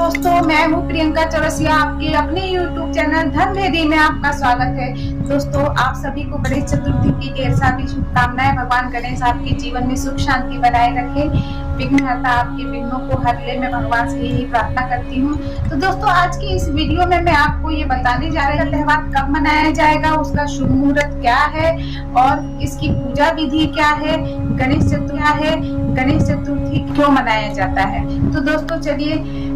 दोस्तों, मैं हूँ प्रियंका चौरसिया। आपके अपने YouTube चैनल धर्मवेदी में आपका स्वागत है। दोस्तों, आप सभी को गणेश चतुर्थी की ढेर सारी शुभकामनाएं। भगवान गणेश आपके जीवन में सुख शांति बनाए रखे, विघ्नहर्ता आपके विघ्नों को हर ले, मैं भगवान से यही प्रार्थना करती हूँ। तो दोस्तों, आज की इस वीडियो में मैं आपको ये बताने जा रही हूँ त्योहार कब मनाया जाएगा, उसका शुभ मुहूर्त क्या है और इसकी पूजा विधि क्या है, गणेश चतुर्थी क्यों मनाया जाता है। तो दोस्तों चलिए,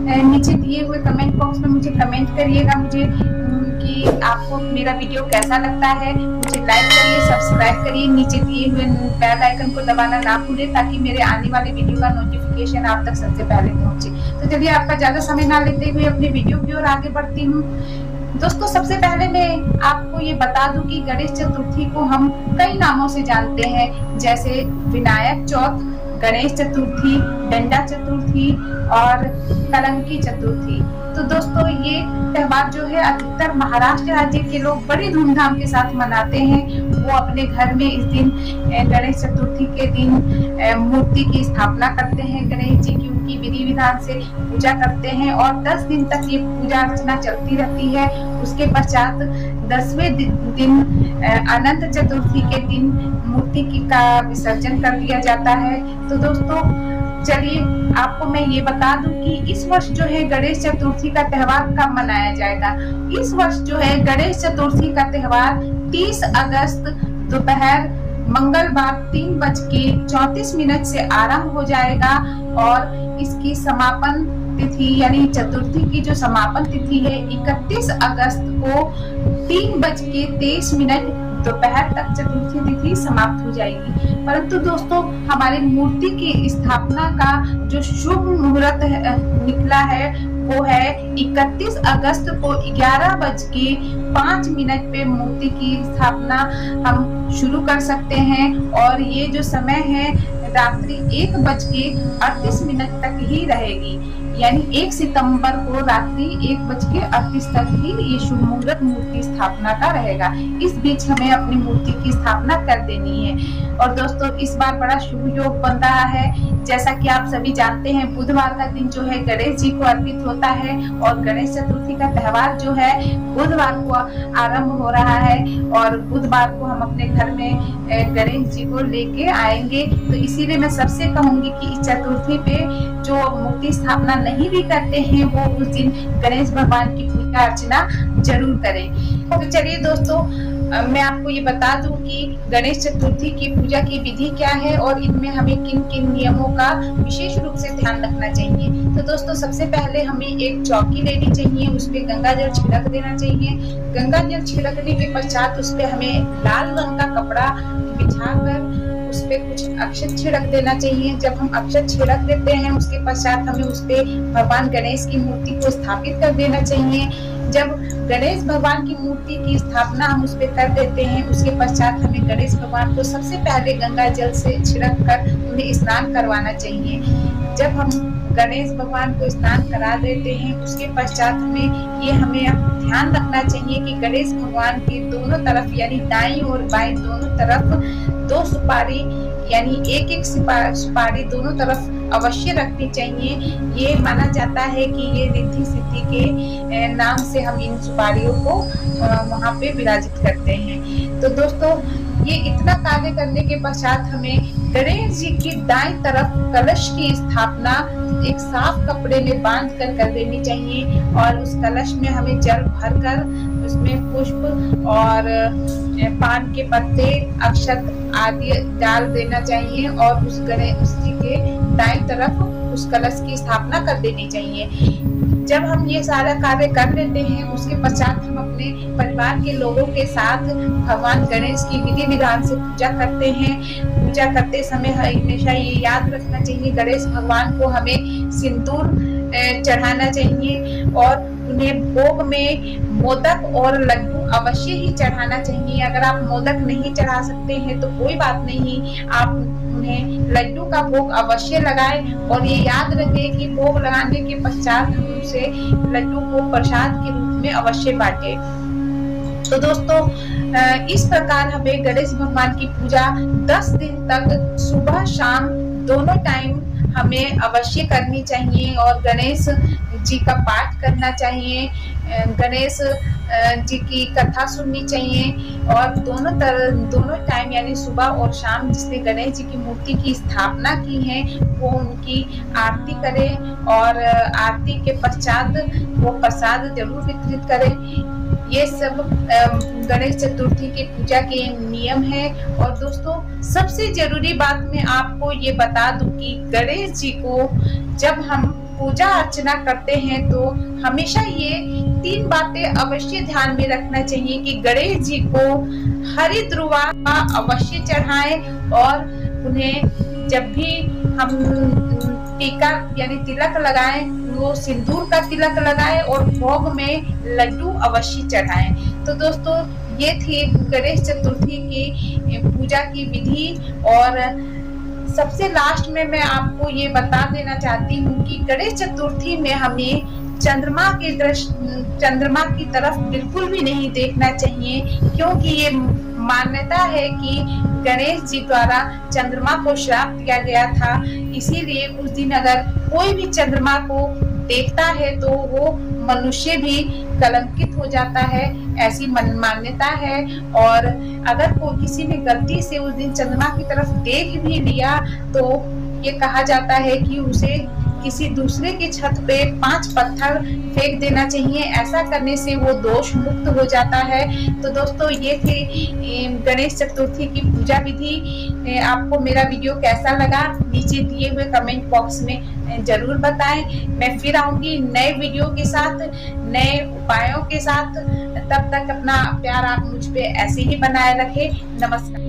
नीचे दिए हुए कमेंट बॉक्स में मुझे कमेंट करिएगा कि आपको मेरा वीडियो कैसा लगता है। मुझे लाइक करिए, सब्सक्राइब करिए, नीचे दिए हुए बेल आइकन को दबाना ना भूलें ताकि मेरे आने वाले वीडियो का नोटिफिकेशन आप तक सबसे पहले पहुंचे। तो चलिए, आपका ज्यादा समय ना लेते हुए अपने वीडियो की ओर आगे बढ़ती हूँ। दोस्तों, सबसे पहले मैं आपको ये बता दूं कि गणेश चतुर्थी को हम कई नामों से जानते हैं, जैसे विनायक चौथ, गणेश चतुर्थी, डंडा चतुर्थी और कलंकी चतुर्थी। तो दोस्तों, ये त्योहार जो है अधिकतर महाराष्ट्र राज्य के लोग बड़ी धूमधाम के साथ मनाते हैं। वो अपने घर में इस दिन गणेश चतुर्थी के दिन मूर्ति की स्थापना करते हैं, गणेश जी की उनकी विधि विधान से पूजा करते हैं और 10 दिन तक ये पूजा अर्चना चलती रहती है। उसके पश्चात 10वें दिन अनंत चतुर्थी के दिन मूर्ति का विसर्जन कर दिया जाता है। तो दोस्तों चलिए, आपको मैं ये बता दूं कि इस वर्ष जो है गणेश चतुर्थी का त्योहार कब मनाया जाएगा। इस वर्ष जो है गणेश चतुर्थी का त्योहार 30 अगस्त दोपहर मंगलवार 3:34 से आरंभ हो जाएगा और इसकी समापन तिथि यानी चतुर्थी की जो समापन तिथि है 31 अगस्त को 3:23 दोपहर तक चतुर्थी तिथि समाप्त हो जाएगी। परंतु दोस्तों, हमारी मूर्ति की स्थापना का जो शुभ मुहूर्त निकला है वो है 31 अगस्त को 11:05 पे मूर्ति की स्थापना हम शुरू कर सकते हैं और ये जो समय है रात्रि 1:38 तक ही रहेगी। यानी 1 सितंबर को रात्रि 1:38 तक ही ये शुभ मुहूर्त मूर्ति स्थापना का रहेगा। इस बीच हमें अपनी मूर्ति की स्थापना कर देनी है। और दोस्तों, इस बार बड़ा शुभ योग बन रहा है। जैसा कि आप सभी जानते हैं, बुधवार का दिन जो है गणेश जी को अर्पित होता है और गणेश चतुर्थी का त्योहार जो है बुधवार को आरंभ हो रहा है और बुधवार को हम अपने घर में गणेश जी को लेके आएंगे। तो इसीलिए मैं सबसे कहूंगी कि इस चतुर्थी पे जो मूर्ति स्थापना नहीं भी करते हैं वो उस दिन गणेश भगवान की पूजा अर्चना जरूर करें। तो चलिए दोस्तों, मैं आपको ये बता दूं कि गणेश चतुर्थी की पूजा की विधि क्या है और इनमें हमें किन किन नियमों का विशेष रूप से ध्यान रखना चाहिए। तो दोस्तों, सबसे पहले हमें एक चौकी लेनी चाहिए, उसपे गंगा जल छिड़क देना चाहिए। गंगा जल छिड़कने के पश्चात उसपे हमें लाल रंग का कपड़ा बिछाकर उस पे कुछ अक्षत छिड़क देना चाहिए। जब हम अक्षत छिड़क देते हैं उसके पश्चात हमें उस पे भगवान गणेश की मूर्ति को स्थापित कर देना चाहिए। जब गणेश भगवान की मूर्ति की स्थापना हम उस पे कर देते हैं उसके पश्चात हमें गणेश भगवान को सबसे पहले गंगा जल से छिड़क कर उन्हें स्नान करवाना चाहिए। जब हम गणेश भगवान को स्नान करा देते हैं उसके पश्चात हमें ध्यान रखना चाहिए कि गणेश भगवान के दोनों तरफ यानी दाईं और बाईं दोनों तरफ 2 सुपारी यानी एक सुपारी दोनों तरफ अवश्य रखनी चाहिए। ये माना जाता है कि ये रिद्धि सिद्धि के नाम से हम इन सुपारियों को वहाँ पे विराजित करते हैं। तो दोस्तों, ये इतना कार्य करने के पश्चात हमें गणेश जी की दाईं तरफ कलश की स्थापना एक साफ कपड़े में बांध कर देनी चाहिए और उस कलश में हमें जल भरकर उसमें पुष्प और पान के पत्ते, अक्षत आदि डाल देना चाहिए और उस गणेश जी के दाईं तरफ उस कलश की स्थापना कर देनी चाहिए। जब हम ये सारा कार्य कर लेते हैं उसके पश्चात हम अपने परिवार के लोगों के साथ भगवान गणेश की विधि विधान से पूजा करते हैं। पूजा करते समय हमेशा ये याद रखना चाहिए गणेश भगवान को हमें सिंदूर चढ़ाना चाहिए और उन्हें भोग में मोदक और लड्डू अवश्य ही चढ़ाना चाहिए। अगर आप मोदक नहीं चढ़ा सकते हैं तो कोई बात नहीं, आप उन्हें लड्डू का भोग अवश्य लगाएं और ये याद रखें कि भोग लगाने के पश्चात हम उसे लड्डू को प्रसाद के रूप में अवश्य बांटें। तो दोस्तों, इस प्रकार हमें गणेश भगवान की पूजा 10 दिन तक सुबह शाम दोनों टाइम हमें अवश्य करनी चाहिए और गणेश जी का पाठ करना चाहिए, गणेश जी की कथा सुननी चाहिए और दोनों टाइम यानी सुबह और शाम जिसने गणेश जी की मूर्ति की स्थापना की है वो उनकी आरती करें और आरती के पश्चात वो प्रसाद जरूर वितरित करें। ये सब गणेश चतुर्थी की पूजा के नियम है। और दोस्तों सबसे जरूरी बात मैं आपको ये बता दूं कि गणेश जी को जब हम पूजा अर्चना करते हैं तो हमेशा ये 3 बातें अवश्य ध्यान में रखना चाहिए कि गणेश जी को हरी ध्रुवा अवश्य चढ़ाएं और उन्हें जब भी हम टीका यानी तिलक लगाएं वो सिंदूर का तिलक लगाएं और भोग में लड्डू अवश्य चढ़ाएं। तो दोस्तों ये थी गणेश चतुर्थी की पूजा की विधि। और सबसे लास्ट में मैं आपको ये बता देना चाहती हूँ कि गणेश चतुर्थी में हमें चंद्रमा की तरफ बिल्कुल भी नहीं देखना चाहिए, क्योंकि ये मान्यता है कि गणेश जी द्वारा चंद्रमा को श्राप दिया गया था। इसीलिए उस दिन अगर कोई भी चंद्रमा को देखता है तो वो मनुष्य भी कलंकित हो जाता है, ऐसी मान्यता है। और अगर कोई किसी ने गलती से उस दिन चंद्रमा की तरफ देख भी लिया तो ये कहा जाता है कि उसे किसी दूसरे की छत पे 5 पत्थर फेंक देना चाहिए। ऐसा करने से वो दोष मुक्त हो जाता है। तो दोस्तों ये थी गणेश चतुर्थी की पूजा विधि। आपको मेरा वीडियो कैसा लगा नीचे दिए हुए कमेंट बॉक्स में जरूर बताएं। मैं फिर आऊंगी नए वीडियो के साथ, नए उपायों के साथ। तब तक अपना प्यार आप मुझ पे ऐसे ही बनाए रखें। नमस्कार।